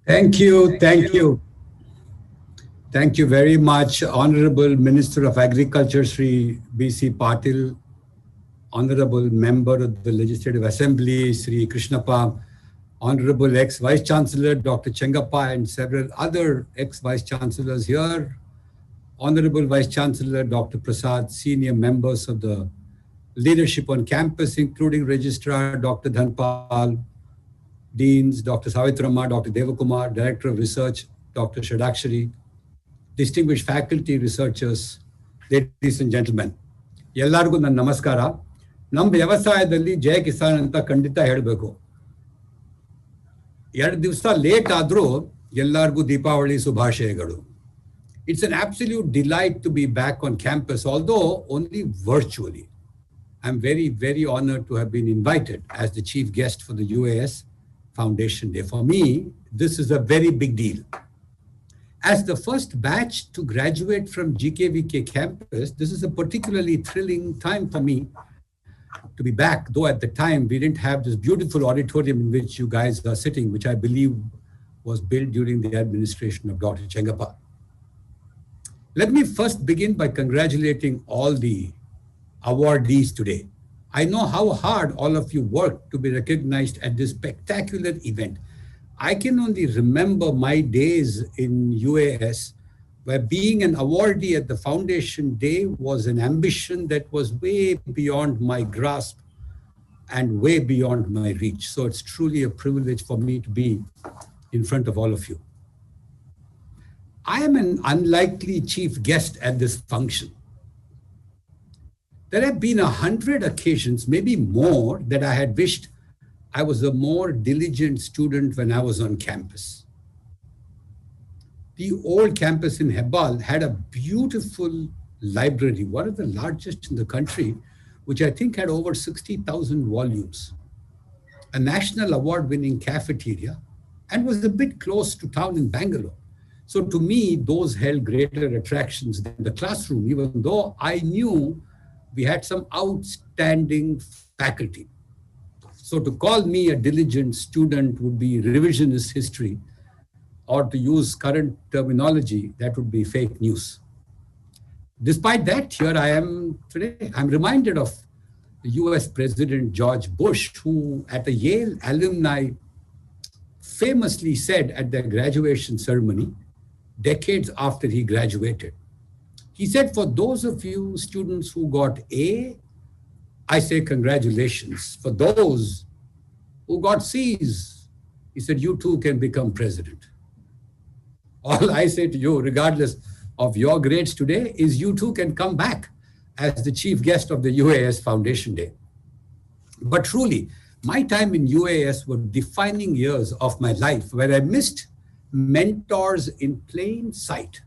Thank you, thank you. Thank you very much, Honorable Minister of Agriculture, Sri B.C. Patil, Honorable Member of the Legislative Assembly, Sri Krishnappa, Honorable ex-Vice Chancellor, Dr. Chengappa, and several other ex-Vice Chancellors here, Honorable Vice Chancellor, Dr. Prasad, senior members of the leadership on campus, including Registrar, Dr. Dhanpal, Deans, Dr. Savitramma, Dr. Devakumar, Director of Research, Dr. Shadakshari, distinguished faculty, researchers, ladies and gentlemen, ಎಲ್ಲರಿಗೂ ನನ್ನ ನಮಸ್ಕಾರ. ನಮ್ಮ ವ್ಯವಸಾಯದಲ್ಲಿ ಜಯ ಕಿಸಾನ್ ಅಂತ ಖಂಡಿತ ಹೇಳಬೇಕು. 2 ದಿವಸ late ಆದರೂ ಎಲ್ಲರಿಗೂ ದೀಪಾವಳಿ ಶುಭಾಶಯಗಳು. It's an absolute delight to be back on campus, although only virtually. I'm very, very honored to have been invited as the chief guest for the UAS Foundation Day. For me, this is a very big deal. As the first batch to graduate from GKVK campus, this is a particularly thrilling time for me to be back, though at the time we didn't have this beautiful auditorium in which you guys are sitting, which I believe was built during the administration of Dr. Chengappa. Let me first begin by congratulating all the awardees today. I know how hard all of you worked to be recognized at this spectacular event. I can only remember my days in UAS where being an awardee at the Foundation Day was an ambition that was way beyond my grasp and way beyond my reach. So it's truly a privilege for me to be in front of all of you. I am an unlikely chief guest at this function. There have been 100 occasions, maybe more, that I had wished I was a more diligent student when I was on campus. The old campus in Hebbal had a beautiful library, one of the largest in the country, which I think had over 60,000 volumes, a national award-winning cafeteria, and was a bit close to town in Bangalore. So to me, those held greater attractions than the classroom, even though I knew we had some outstanding faculty. So to call me a diligent student would be revisionist history, or to use current terminology, that would be fake news. Despite that, here I am today. I'm reminded of the US President George Bush, who at a Yale alumni famously said at their graduation ceremony, decades after he graduated, he said, for those of you students who got A, I say congratulations. For those who got C's, he said, you too can become president. All I say to you, regardless of your grades today, is you too can come back as the chief guest of the UAS Foundation Day. But truly, my time in UAS were defining years of my life where I missed mentors in plain sight,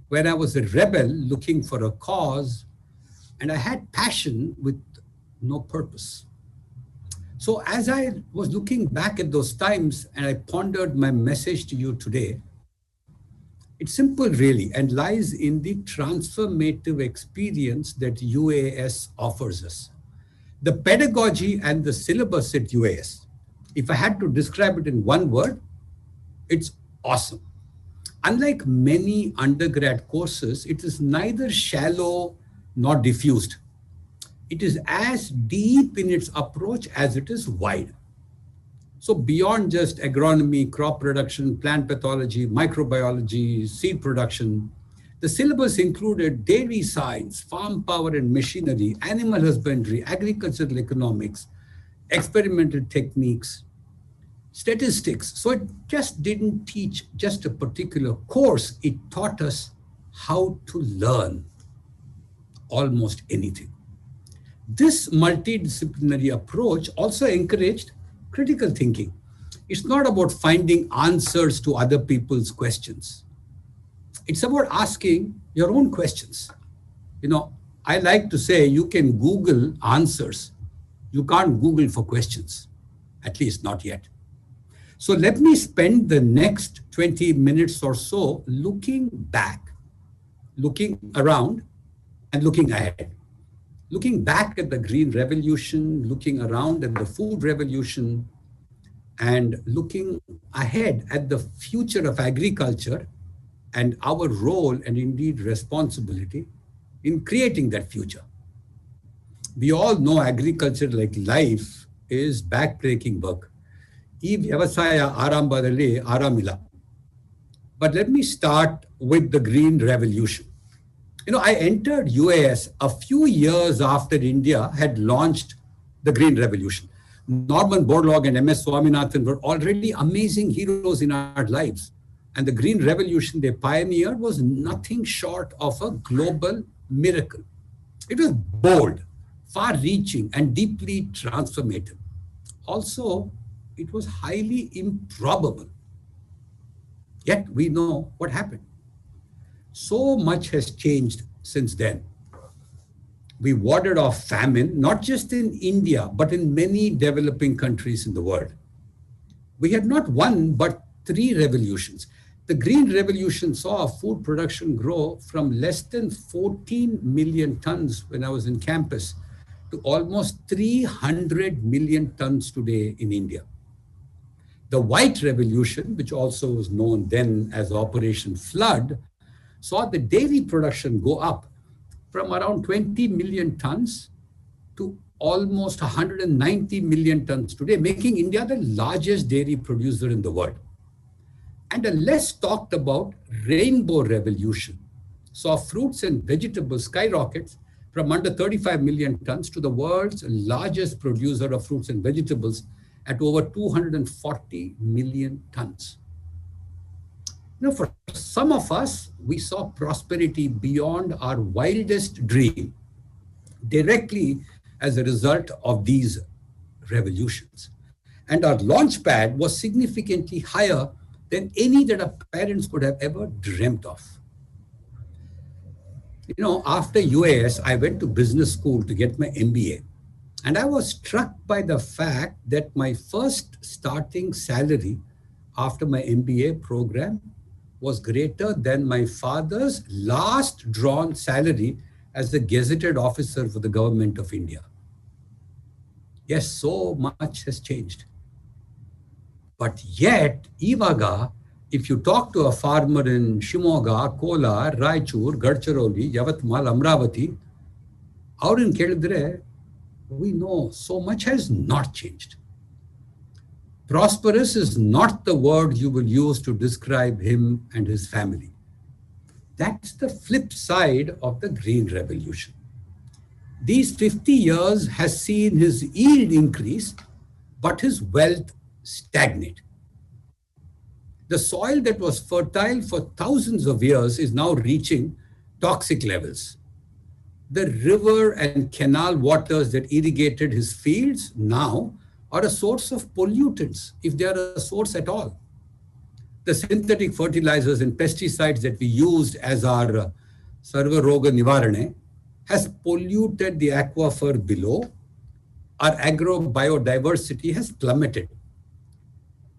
where I was a rebel looking for a cause, and I had passion with no purpose. So as I was looking back at those times and I pondered my message to you today, it's simple really, and lies in the transformative experience that UAS offers us. The pedagogy and the syllabus at UAS, if I had to describe it in one word, it's awesome. Unlike many undergrad courses, it is neither shallow nor diffused. It is as deep in its approach as it is wide. So beyond just agronomy, crop production, plant pathology, microbiology, seed production, the syllabus included dairy science, farm power and machinery, animal husbandry, agricultural economics, experimental techniques, statistics. So it just didn't teach just a particular course. It taught us how to learn almost anything. This multidisciplinary approach also encouraged critical thinking. It's not about finding answers to other people's questions. It's about asking your own questions. You know, I like to say you can Google answers. You can't Google for questions, at least not yet. So let me spend the next 20 minutes or so looking back, looking around, and looking ahead. Looking back at the Green Revolution, looking around at the Food Revolution, and looking ahead at the future of agriculture and our role and indeed responsibility in creating that future. We all know agriculture, like life, is backbreaking work. ಈ ವ್ಯವಸಾಯ ಆರಂಭದಲ್ಲಿ ಆರಾಮಿಲ್ಲ. But let me start with the Green Revolution. I entered UAS a few years after India had launched the Green Revolution. Norman Borlaug and MS Swaminathan were already amazing heroes in our lives. And the Green Revolution they pioneered was nothing short of a global miracle. It was bold, far-reaching, and deeply transformative. Also, it was highly improbable. Yet we know what happened. So much has changed since then. We warded off famine, not just in India, but in many developing countries in the world. We had not one, but 3 revolutions. The Green Revolution saw food production grow from less than 14 million tons when I was in campus to almost 300 million tons today in India. The White Revolution, which also was known then as Operation Flood, saw the dairy production go up from around 20 million tons to almost 190 million tons today, making India the largest dairy producer in the world. And a less talked about Rainbow Revolution saw fruits and vegetables skyrocket from under 35 million tons to the world's largest producer of fruits and vegetables at over 240 million tons. For some of us, we saw prosperity beyond our wildest dream directly as a result of these revolutions. And our launch pad was significantly higher than any that our parents could have ever dreamt of. After UAS, I went to business school to get my MBA. And I was struck by the fact that my first starting salary after my MBA program was greater than my father's last drawn salary as a gazetted officer for the government of India. Yes, so much has changed. But yet, Ivaga, if you talk to a farmer in Shimoga, Kolar, Raichur, Gadchiroli, Yavatmal, Amravati, Aurin Kelidre, we know so much has not changed. Prosperous is not the word you will use to describe him and his family. That's the flip side of the Green Revolution. These 50 years has seen his yield increase, but his wealth stagnate. The soil that was fertile for thousands of years is now reaching toxic levels. The river and canal waters that irrigated his fields now are a source of pollutants, if they are a source at all. The synthetic fertilizers and pesticides that we used as our Sarva Roga Nivarane has polluted the aquifer below. Our agrobiodiversity has plummeted.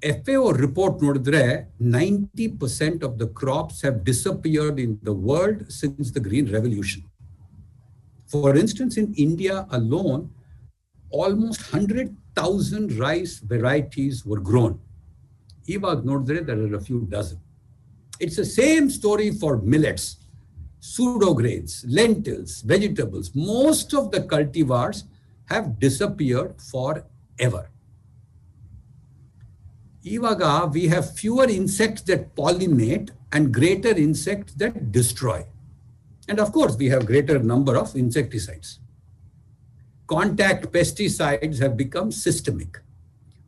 FAO report nodidre 90% of the crops have disappeared in the world since the Green Revolution. For instance, in India alone, almost 100,000 rice varieties were grown. Iವಾಗ ನೋಡಿದ್ರೆ there are a few dozen. It's the same story for millets, pseudo-grains, lentils, vegetables. Most of the cultivars have disappeared forever. Ivaga, we have fewer insects that pollinate and greater insects that destroy. And of course, we have greater number of insecticides. Contact pesticides have become systemic.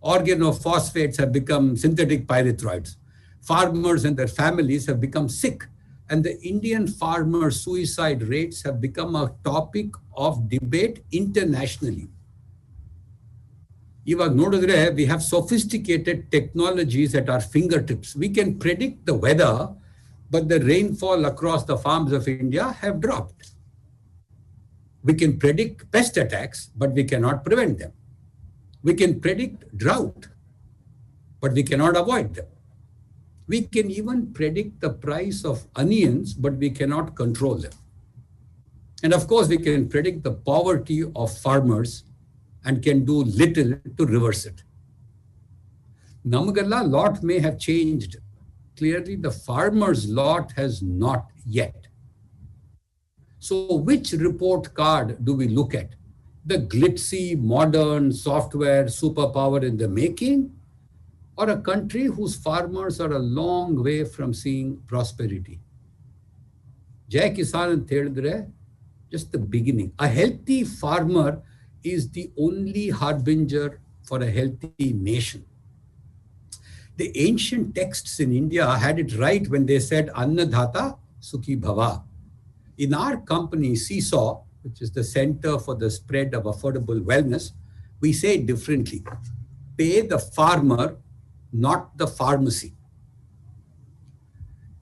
Organophosphates have become synthetic pyrethroids. Farmers and their families have become sick. And the Indian farmer suicide rates have become a topic of debate internationally. Iವಾಗ ನೋಡಿದ್ರೆ, we have sophisticated technologies at our fingertips. We can predict the weather, but the rainfall across the farms of India have dropped. We can predict pest attacks, but we cannot prevent them. We can predict drought, but we cannot avoid them. We can even predict the price of onions, but we cannot control them. And of course, we can predict the poverty of farmers and can do little to reverse it. Namagala lot may have changed. Clearly, the farmer's lot has not yet. So, which report card do we look at? The glitzy, modern software superpower in the making, or a country whose farmers are a long way from seeing prosperity? Jai Kisan and Thedre, just the beginning. A healthy farmer is the only harbinger for a healthy nation. The ancient texts in India had it right when they said Annadhata Sukhi Bhava. In our company, Seesaw, which is the Center for the Spread of Affordable Wellness, we say it differently. Pay the farmer, not the pharmacy.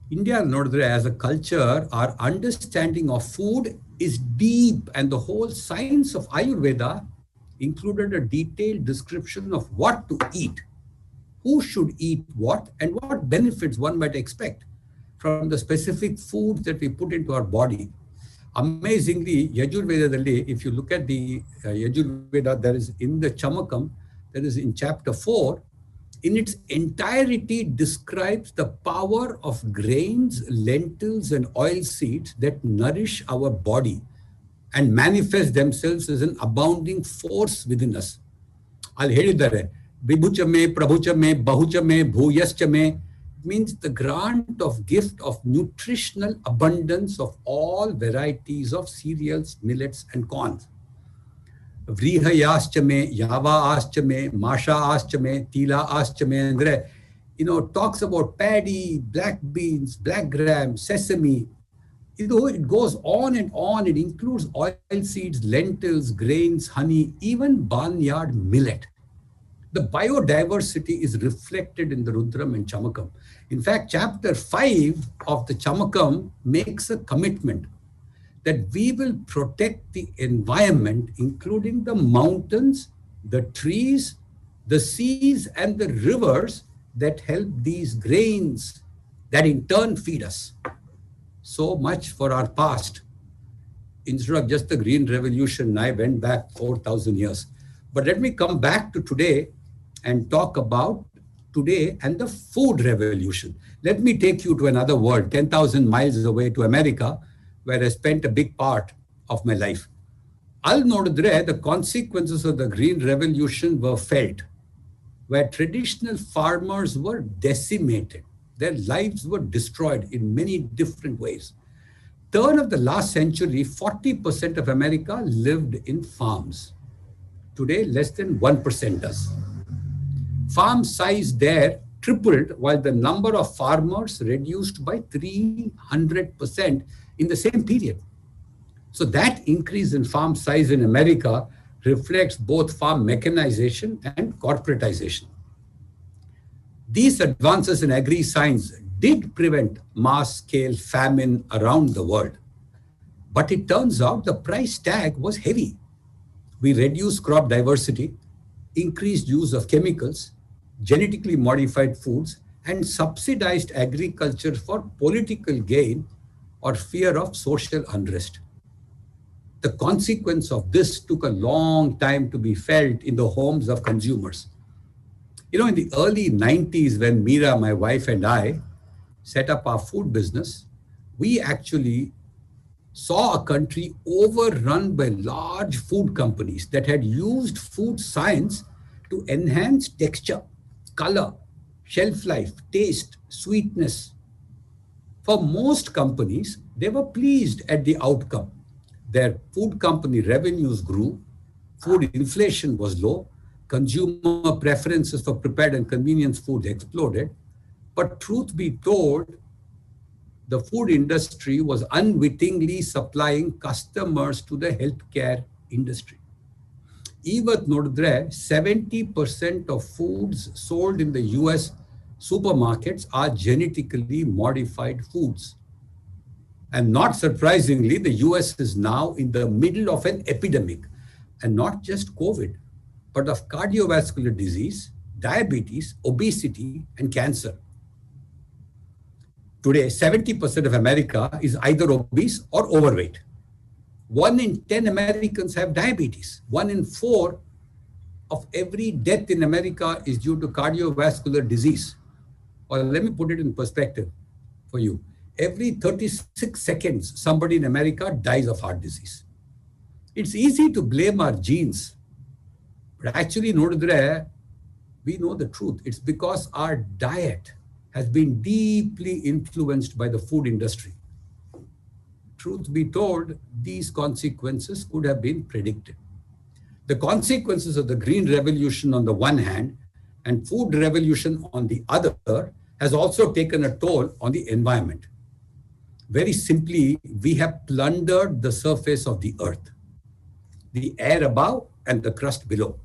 India, Nordre, as a culture, our understanding of food is deep, and the whole science of Ayurveda included a detailed description of what to eat, who should eat what, and what benefits one might expect from the specific foods that we put into our body. Amazingly, Yajurveda, if you look at the Yajurveda, there is in the Chamakam, there is in chapter 4, in its entirety describes the power of grains, lentils, and oil seeds that nourish our body and manifest themselves as an abounding force within us. I'll ಹೇಳಿದ್ದಾರೆ ವಿಭುಚಮೆ ಪ್ರಭುಚಮೆ ಬಹುಚಮೆ ಭೂಯಶ್ಚಮೆ means the grant of gift of nutritional abundance of all varieties of cereals, millets, and corns. Vrihayashchame, Yavashchame, Mashashchame, Tilashchame, andre, talks about paddy, black beans, black gram, sesame. It goes on and on. It includes oil seeds, lentils, grains, honey, even barnyard millet. The biodiversity is reflected in the Rudram and Chamakam. In fact, chapter 5 of the Chamakam makes a commitment that we will protect the environment, including the mountains, the trees, the seas, and the rivers that help these grains that in turn feed us. So much for our past. Instead of just the Green Revolution, I went back 4,000 years. But let me come back to today and talk about today and the food revolution. Let me take you to another world, 10,000 miles away to America, where I spent a big part of my life. Al Nodre, the consequences of the Green Revolution were felt, where traditional farmers were decimated. Their lives were destroyed in many different ways. Turn of the last century, 40% of America lived in farms. Today, less than 1% does. Farm size there tripled, while the number of farmers reduced by 300% in the same period. So that increase in farm size in America reflects both farm mechanization and corporatization. These advances in agri-science did prevent mass-scale famine around the world. But it turns out the price tag was heavy. We reduced crop diversity, increased use of chemicals, genetically modified foods, and subsidized agriculture for political gain or fear of social unrest. The consequence of this took a long time to be felt in the homes of consumers. In the early 90s, when Meera, my wife, and I set up our food business, we actually saw a country overrun by large food companies that had used food science to enhance texture, color, shelf life, taste, sweetness. For most companies, they were pleased at the outcome. Their food company revenues grew, food inflation was low, consumer preferences for prepared and convenience foods exploded. But truth be told, the food industry was unwittingly supplying customers to the healthcare industry. Even Nordre, 70% of foods sold in the US supermarkets are genetically modified foods. And not surprisingly, the US is now in the middle of an epidemic, and not just COVID, but of cardiovascular disease, diabetes, obesity, and cancer. Today, 70% of America is either obese or overweight. 1 in 10 Americans have diabetes. 1 in 4 of every death in America is due to cardiovascular disease. Or let me put it in perspective for you. Every 36 seconds, somebody in America dies of heart disease. It's easy to blame our genes, but actually, Nodudre, we know the truth. It's because our diet has been deeply influenced by the food industry. Truth be told, these consequences could have been predicted. The consequences of the green revolution on the one hand and food revolution on the other has also taken a toll on the environment. Very simply, we have plundered the surface of the earth, the air above and the crust below.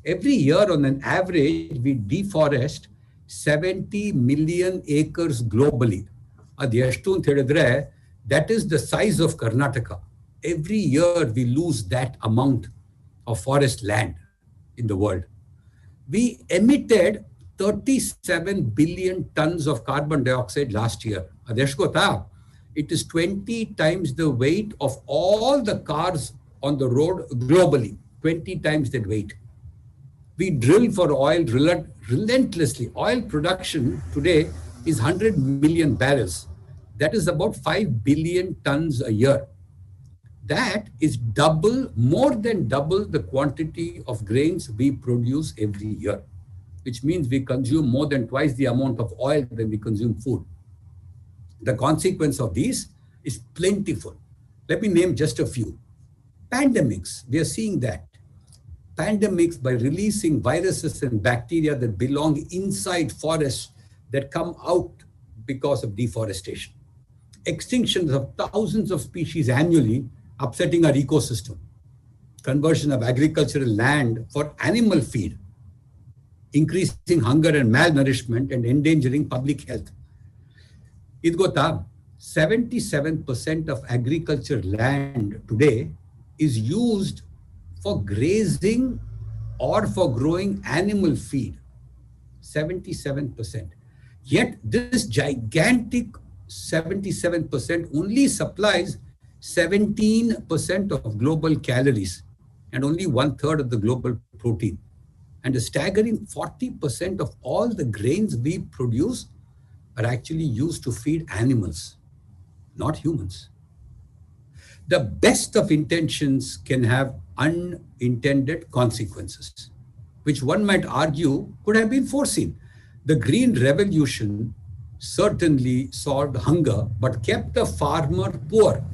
Every year, on an average, we deforest 70 million acres globally. That is the size of Karnataka. Every year, we lose that amount of forest land in the world. We emitted 37 billion tons of carbon dioxide last year. It is 20 times the weight of all the cars on the road globally, 20 times that weight. We drill for oil relentlessly. Oil production today is 100 million barrels. That is about 5 billion tons a year. That is double, more than double the quantity of grains we produce every year, which means we consume more than twice the amount of oil than we consume food. The consequence of these is plentiful. Let me name just a few. Pandemics, we are seeing that. Pandemics, by releasing viruses and bacteria that belong inside forests that come out because of deforestation. Extinctions of thousands of species annually, upsetting our ecosystem. Conversion of agricultural land for animal feed, increasing hunger and malnourishment and endangering public health. Idgota, 77% of agriculture land today is used for grazing or for growing animal feed. 77%. Yet this gigantic 77% only supplies 17% of global calories and only 1/3 of the global protein. And a staggering 40% of all the grains we produce are actually used to feed animals, not humans. The best of intentions can have unintended consequences, which one might argue could have been foreseen. The Green Revolution certainly solved hunger, but kept the farmer poor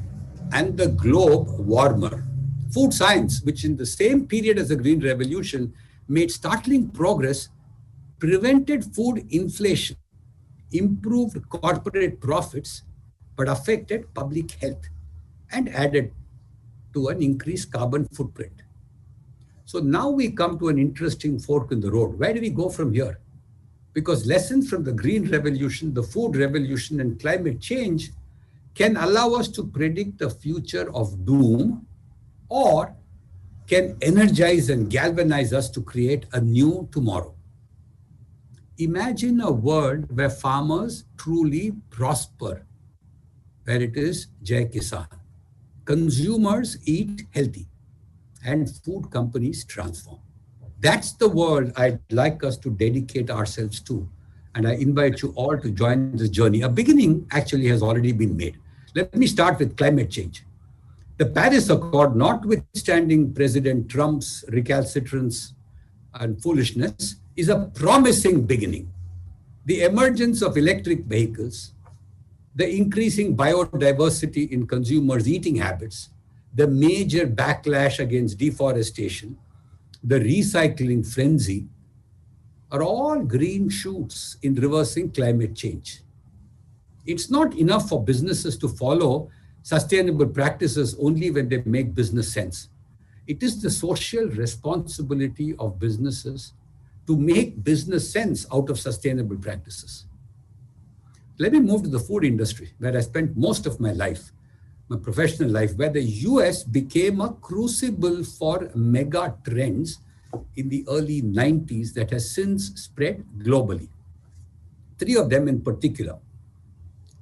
and the globe warmer. Food science, which in the same period as the Green Revolution made startling progress, prevented food inflation, improved corporate profits, but affected public health and added to an increased carbon footprint. So now we come to an interesting fork in the road. Where do we go from here? Because lessons from the Green Revolution, the food revolution, and climate change can allow us to predict a future of doom, or can energize and galvanize us to create a new tomorrow. Imagine a world where farmers truly prosper, where it is Jai Kisan. Consumers eat healthy and food companies transform. That's the world I'd like us to dedicate ourselves to. And I invite you all to join this journey. A beginning actually has already been made. Let me start with climate change. The Paris Accord, notwithstanding President Trump's recalcitrance and foolishness, is a promising beginning. The emergence of electric vehicles, the increasing biodiversity in consumers' eating habits, the major backlash against deforestation, the recycling frenzy are all green shoots in reversing climate change. It's not enough for businesses to follow sustainable practices only when they make business sense. It is the social responsibility of businesses to make business sense out of sustainable practices. Let me move to the food industry, where I spent most of my life, my professional life, where the US became a crucible for mega trends in the early 90s that has since spread globally. Three of them in particular: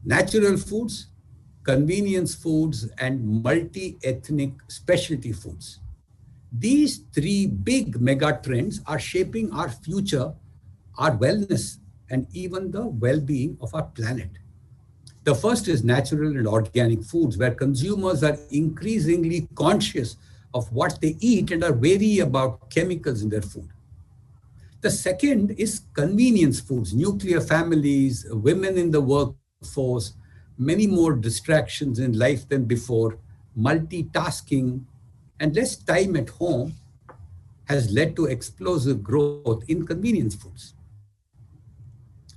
natural foods, convenience foods, and multi-ethnic specialty foods. These three big mega trends are shaping our future, our wellness, and even the well being of our planet. The first is natural and organic foods, where consumers are increasingly conscious of what they eat and are wary about chemicals in their food. The second is convenience foods, nuclear families, women in the workforce, many more distractions in life than before, multitasking, and less time at home has led to explosive growth in convenience foods.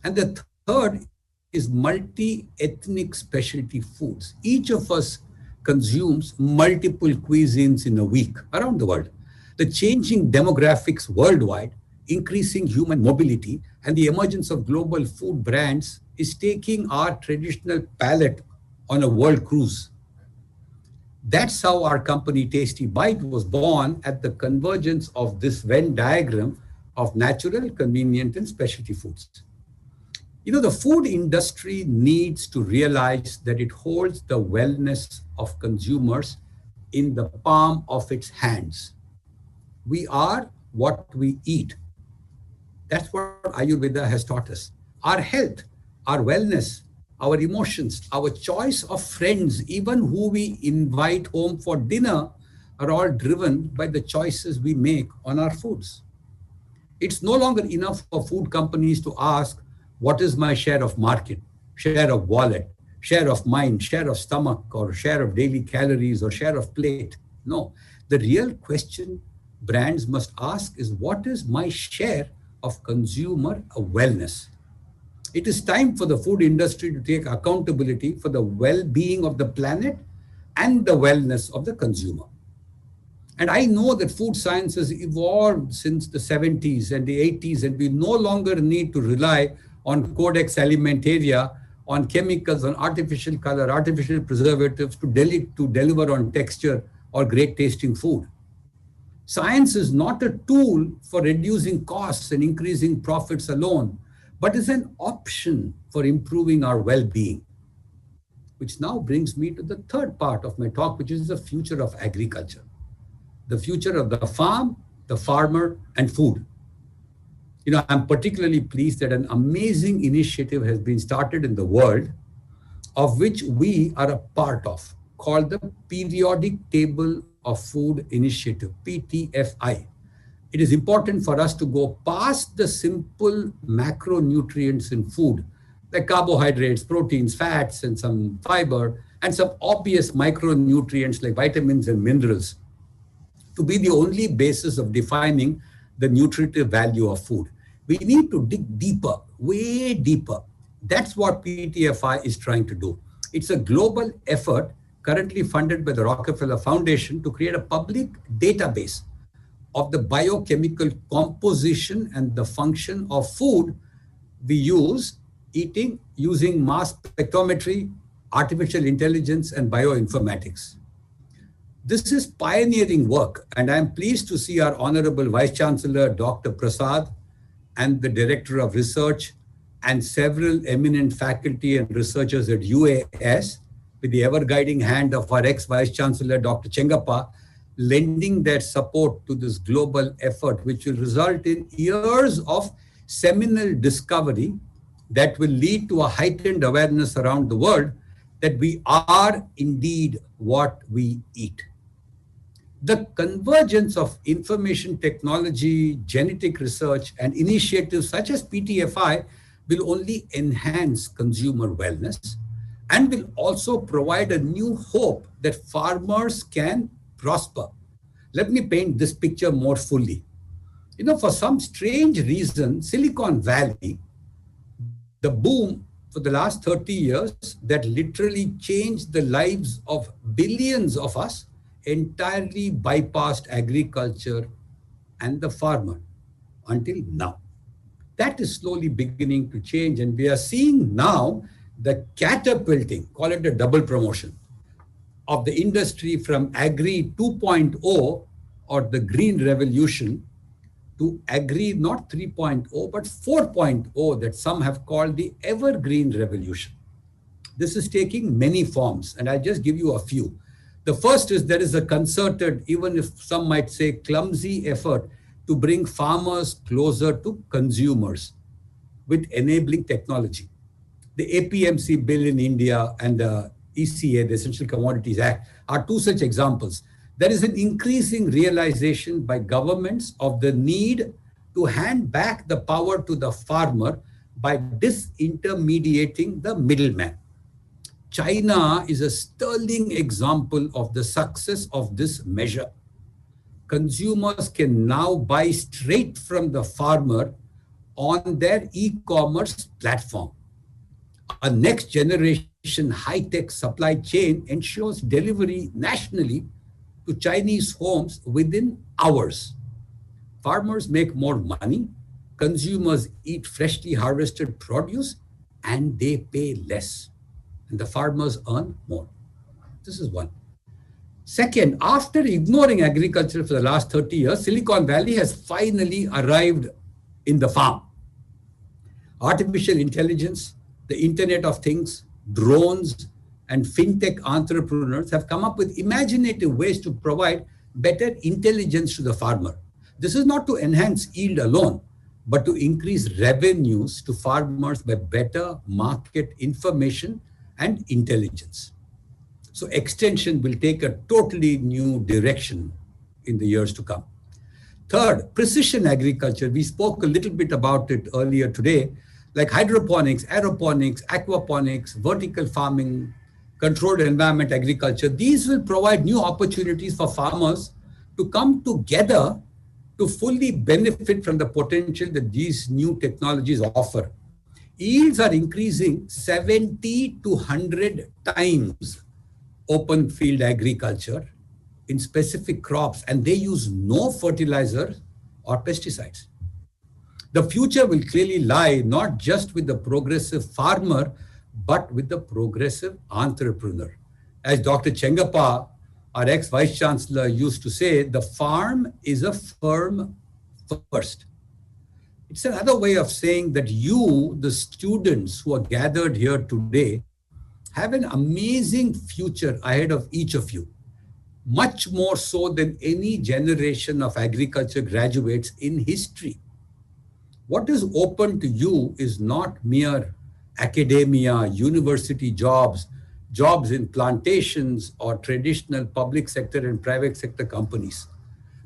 And the third is multi-ethnic specialty foods. Each of us consumes multiple cuisines in a week around the world. The changing demographics worldwide, increasing human mobility, and the emergence of global food brands is taking our traditional palate on a world cruise. That's how our company Tasty Bite was born, at the convergence of this Venn diagram of natural, convenient, and specialty foods. The food industry needs to realize that it holds the wellness of consumers in the palm of its hands. We are what we eat. That's what Ayurveda has taught us. Our health, our wellness, our emotions, our choice of friends, even who we invite home for dinner, are all driven by the choices we make on our foods. It's no longer enough for food companies to ask, what is my share of market, share of wallet, share of mind, share of stomach, or share of daily calories, or share of plate? No. The real question brands must ask is, what is my share of consumer wellness? It is time for the food industry to take accountability for the well-being of the planet and the wellness of the consumer. And I know that food science has evolved since the 70s and the 80s, and we no longer need to rely on Codex Alimentaria, on chemicals, on artificial color, artificial preservatives to deliver on texture or great tasting food. Science is not a tool for reducing costs and increasing profits alone, but is an option for improving our well-being. Which now brings me to the third part of my talk, which is the future of agriculture. The future of the farm, the farmer, and food. I'm particularly pleased that an amazing initiative has been started in the world, of which we are a part of, called the Periodic Table of Food Initiative, PTFI. It is important for us to go past the simple macronutrients in food, like carbohydrates, proteins, fats, and some fiber, and some obvious micronutrients like vitamins and minerals, to be the only basis of defining the nutritive value of food. We need to dig deeper, way deeper. That's what PTFI is trying to do. It's a global effort currently funded by the Rockefeller Foundation to create a public database of the biochemical composition and the function of food we eating using mass spectrometry, artificial intelligence, and bioinformatics. This is pioneering work, and I'm pleased to see our Honorable Vice Chancellor, Dr. Prasad, and the Director of Research, and several eminent faculty and researchers at UAS, with the ever-guiding hand of our ex-Vice Chancellor, Dr. Chengappa, lending their support to this global effort, which will result in years of seminal discovery that will lead to a heightened awareness around the world that we are indeed what we eat. The convergence of information technology, genetic research, and initiatives such as PTFI will only enhance consumer wellness and will also provide a new hope that farmers can prosper. Let me paint this picture more fully. For some strange reason, Silicon Valley, the boom for the last 30 years that literally changed the lives of billions of us, entirely bypassed agriculture and the farmer until now. That is slowly beginning to change, and we are seeing now the catapulting, call it a double promotion, of the industry from Agri 2.0 or the Green Revolution to Agri not 3.0 but 4.0 that some have called the Evergreen Revolution. This is taking many forms, and I'll just give you a few. The first is there is a concerted, even if some might say clumsy effort to bring farmers closer to consumers with enabling technology. The APMC bill in India and the ECA, the Essential Commodities Act, are two such examples. There is an increasing realization by governments of the need to hand back the power to the farmer by disintermediating the middleman. China is a sterling example of the success of this measure. Consumers can now buy straight from the farmer on their e-commerce platform. A next generation high-tech supply chain ensures delivery nationally to Chinese homes within hours. Farmers make more money, consumers eat freshly harvested produce, and they pay less. And the farmers earn more. This is one. Second, after ignoring agriculture for the last 30 years, Silicon Valley has finally arrived in the farm. Artificial intelligence, the Internet of Things, drones, and fintech entrepreneurs have come up with imaginative ways to provide better intelligence to the farmer. This is not to enhance yield alone, but to increase revenues to farmers by better market information and intelligence. So extension will take a totally new direction in the years to come. Third, precision agriculture. We spoke a little bit about it earlier today, like hydroponics, aeroponics, aquaponics, vertical farming, controlled environment agriculture. These will provide new opportunities for farmers to come together to fully benefit from the potential that these new technologies offer. Yields are increasing 70 to 100 times open field agriculture in specific crops, and they use no fertilizer or pesticides. The future will clearly lie not just with the progressive farmer, but with the progressive entrepreneur. As Dr. Chengappa, our ex-vice chancellor, used to say, the farm is a firm first. It's another way of saying that you, the students who are gathered here today, have an amazing future ahead of each of you, much more so than any generation of agriculture graduates in history. What is open to you is not mere academia, university jobs, jobs in plantations or traditional public sector and private sector companies.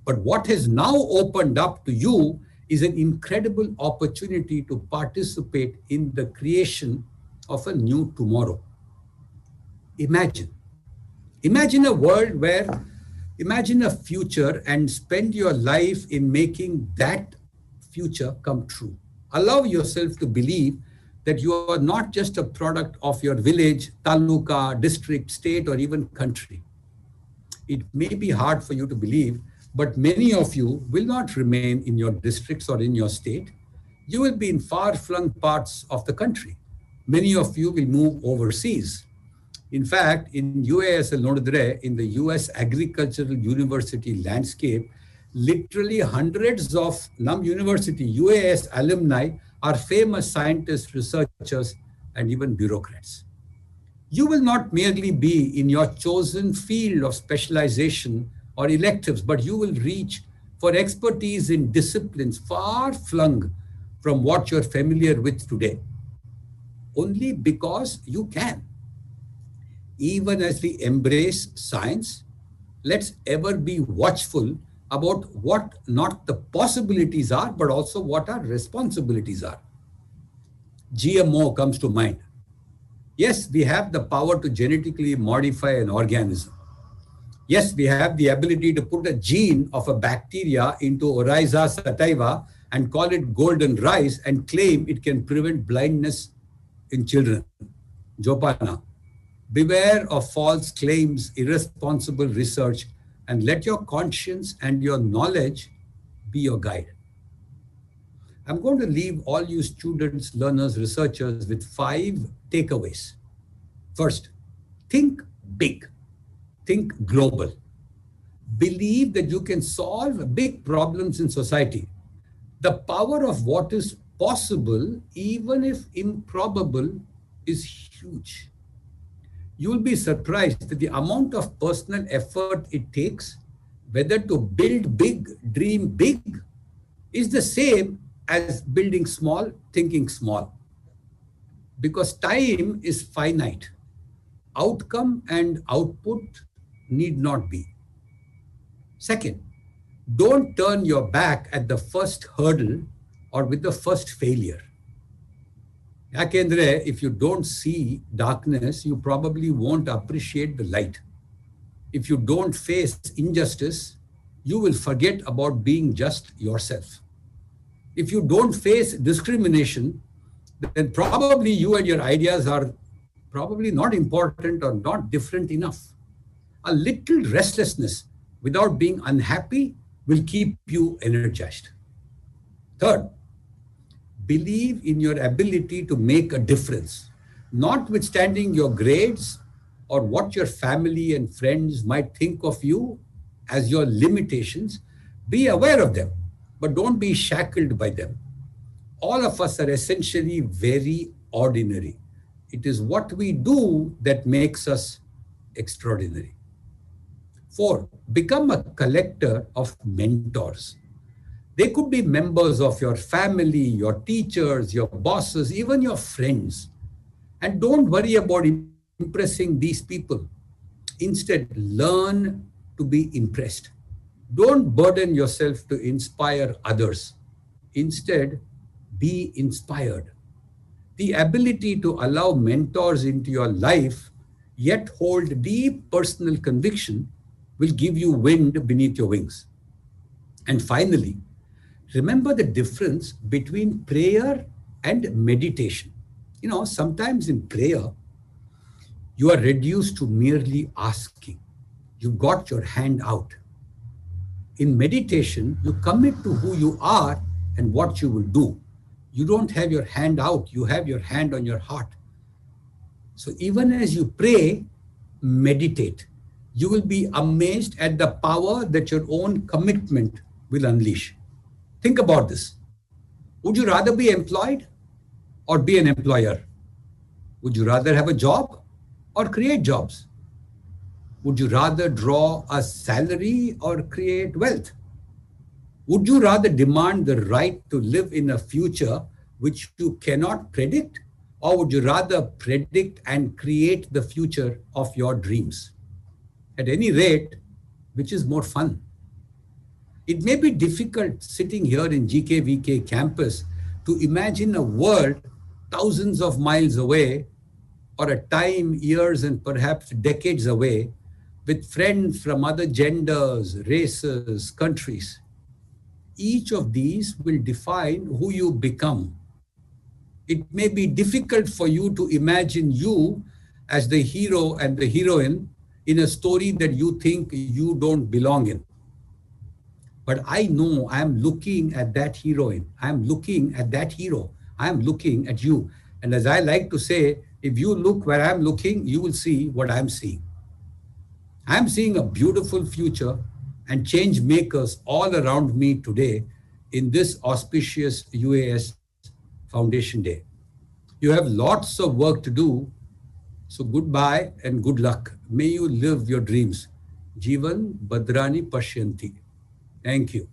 But what has now opened up to you is an incredible opportunity to participate in the creation of a new tomorrow. Imagine a world where, imagine a future and spend your life in making that future come true. Allow yourself to believe that you are not just a product of your village, taluka, district, state, or even country. It may be hard for you to believe, but many of you will not remain in your districts or in your state. You will be in far-flung parts of the country. Many of you will move overseas. In fact, in UAS in the US Agricultural University landscape, literally hundreds of NUM University UAS alumni are famous scientists, researchers, and even bureaucrats. You will not merely be in your chosen field of specialization or electives, but you will reach for expertise in disciplines far flung from what you're familiar with today, only because you can. Even as we embrace science, let's ever be watchful about what not the possibilities are, but also what our responsibilities are. GMO comes to mind. Yes, we have the power to genetically modify an organism. Yes, we have the ability to put a gene of a bacteria into Oryza sativa and call it golden rice and claim it can prevent blindness in children. Jopana. Beware of false claims, irresponsible research, and let your conscience and your knowledge be your guide. I'm going to leave all you students, learners, researchers with 5 takeaways. First, think big, think global. Believe that you can solve big problems in society. The power of what is possible, even if improbable, is huge. you will be surprised that the amount of personal effort it takes, whether to build big, dream big, is the same as building small, thinking small. Because time is finite. Outcome and output need not be. Second, don't turn your back at the first hurdle or with the first failure. Yakendre, if you don't see darkness, you probably won't appreciate the light. If you don't face injustice, you will forget about being just yourself. If you don't face discrimination, then probably you and your ideas are probably not important or not different enough. A little restlessness without being unhappy will keep you energized. Third, believe in your ability to make a difference, notwithstanding your grades or what your family and friends might think of you as your limitations. Be aware of them, but don't be shackled by them. All of us are essentially very ordinary. It is what we do that makes us extraordinary. Four, become a collector of mentors. They could be members of your family, your teachers, your bosses, even your friends. And don't worry about impressing these people. Instead, learn to be impressed. Don't burden yourself to inspire others. Instead, be inspired. The ability to allow mentors into your life, yet hold deep personal conviction, will give you wind beneath your wings. And finally, remember the difference between prayer and meditation. You know, sometimes in prayer, you are reduced to merely asking. You got your hand out. In meditation, you commit to who you are and what you will do. You don't have your hand out, you have your hand on your heart. So even as you pray, meditate. You will be amazed at the power that your own commitment will unleash. Think about this. Would you rather be employed or be an employer? Would you rather have a job or create jobs? Would you rather draw a salary or create wealth? Would you rather demand the right to live in a future which you cannot predict, or would you rather predict and create the future of your dreams? At any rate, which is more fun? It may be difficult sitting here in GKVK campus to imagine a world thousands of miles away, or a time, years, and perhaps decades away, with friends from other genders, races, countries. Each of these will define who you become. It may be difficult for you to imagine you as the hero and the heroine in a story that you think you don't belong in. But I know I am looking at that heroine. I am looking at that hero. I am looking at you. And as I like to say, if you look where I'm looking, you will see what I'm seeing. I'm seeing a beautiful future and change makers all around me today in this auspicious UAS Foundation Day. You have lots of work to do, so goodbye and good luck. May you live your dreams. Jeevan Badrani Pashyanti. Thank you.